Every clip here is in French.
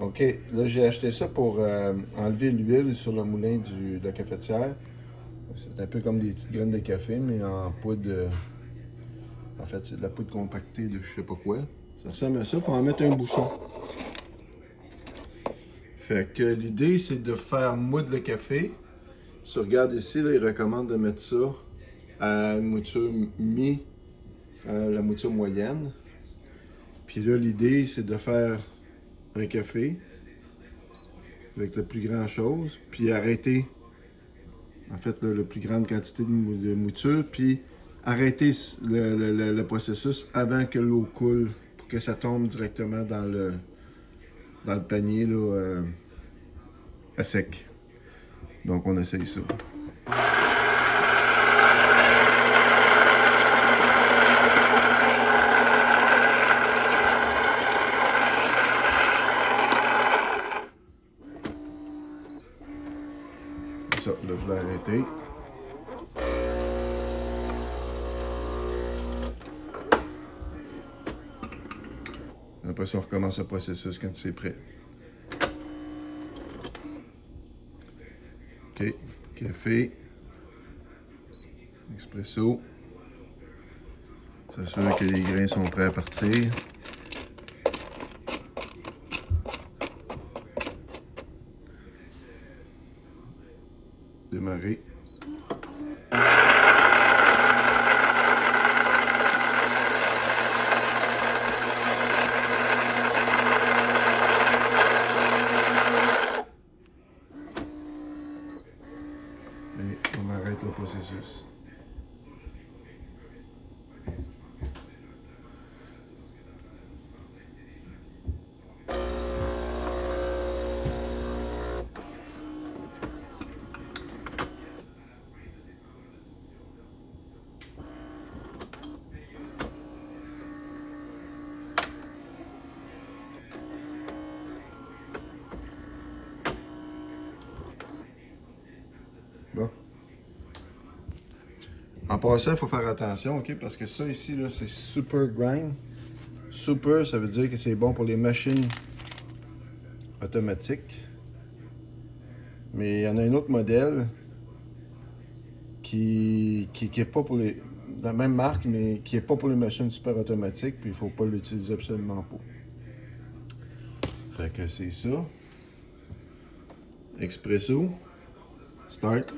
OK, là j'ai acheté ça pour enlever l'huile sur le moulin de la cafetière. C'est un peu comme des petites graines de café, mais en poudre. En fait, c'est de la poudre compactée de je sais pas quoi. Ça ressemble à ça, il faut en mettre un bouchon. Fait que l'idée, c'est de faire moudre le café. Si tu regardes ici, là, il recommande de mettre ça à une mouture la mouture moyenne. Puis là, l'idée, c'est de faire un café avec la plus grande chose, puis arrêter, en fait, la plus grande quantité de mouture, puis arrêter le processus avant que l'eau coule pour que ça tombe directement dans le panier là, à sec. Donc, on essaye ça. Ça, là, je l'ai arrêté. Après ça, on recommence le processus quand c'est prêt. OK. Café. Expresso. S'assurer que les grains sont prêts à partir. Démarrer. Et on arrête le processus. Bon. En passant, il faut faire attention, OK? Parce que ça ici, là, c'est super grind. Super, ça veut dire que c'est bon pour les machines automatiques. Mais il y en a un autre modèle qui est pas pour les. La même marque, mais qui est pas pour les machines super automatiques, puis il faut pas l'utiliser absolument pas. Fait que c'est ça. Expresso. Start.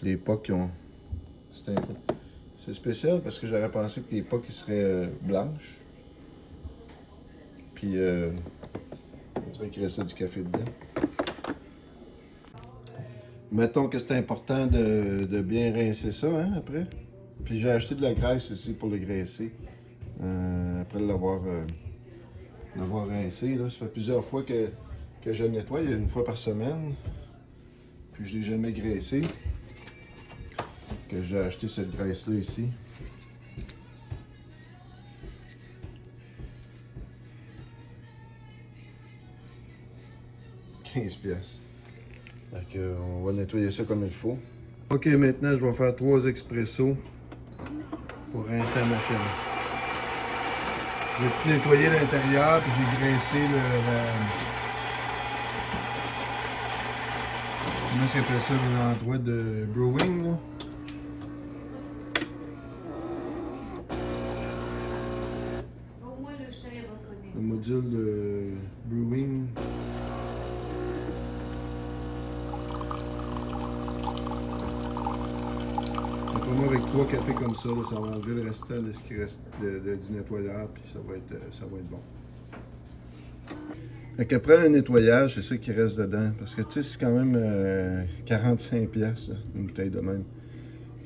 Les pocs ont. C'est spécial parce que j'aurais pensé que les pocs seraient blanches. Puis on dirait qu'il restait du café dedans. Mettons que c'est important de bien rincer ça hein, après. Puis j'ai acheté de la graisse aussi pour le graisser. Après l'avoir rincé. Là. Ça fait plusieurs fois que je le nettoie, une fois par semaine. Puis je ne l'ai jamais graissé. Que j'ai acheté cette graisse-là ici. $15. Donc, on va nettoyer ça comme il faut. Ok, maintenant je vais faire 3 expressos pour rincer la machine. J'ai tout nettoyé l'intérieur puis j'ai graissé comment ça s'appelle ça l'endroit de brewing là. Au moins le chat il reconnaît. Le module de brewing. Pour moi, avec 3 cafés comme ça, là, ça va enlever le restant de ce qui reste du nettoyeur, puis ça va être bon. Fait qu'après un nettoyage, c'est ça qui reste dedans. Parce que tu sais, c'est quand même 45$ une bouteille de même.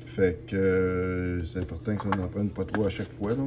Fait que c'est important que ça n'en prenne pas trop à chaque fois. Là.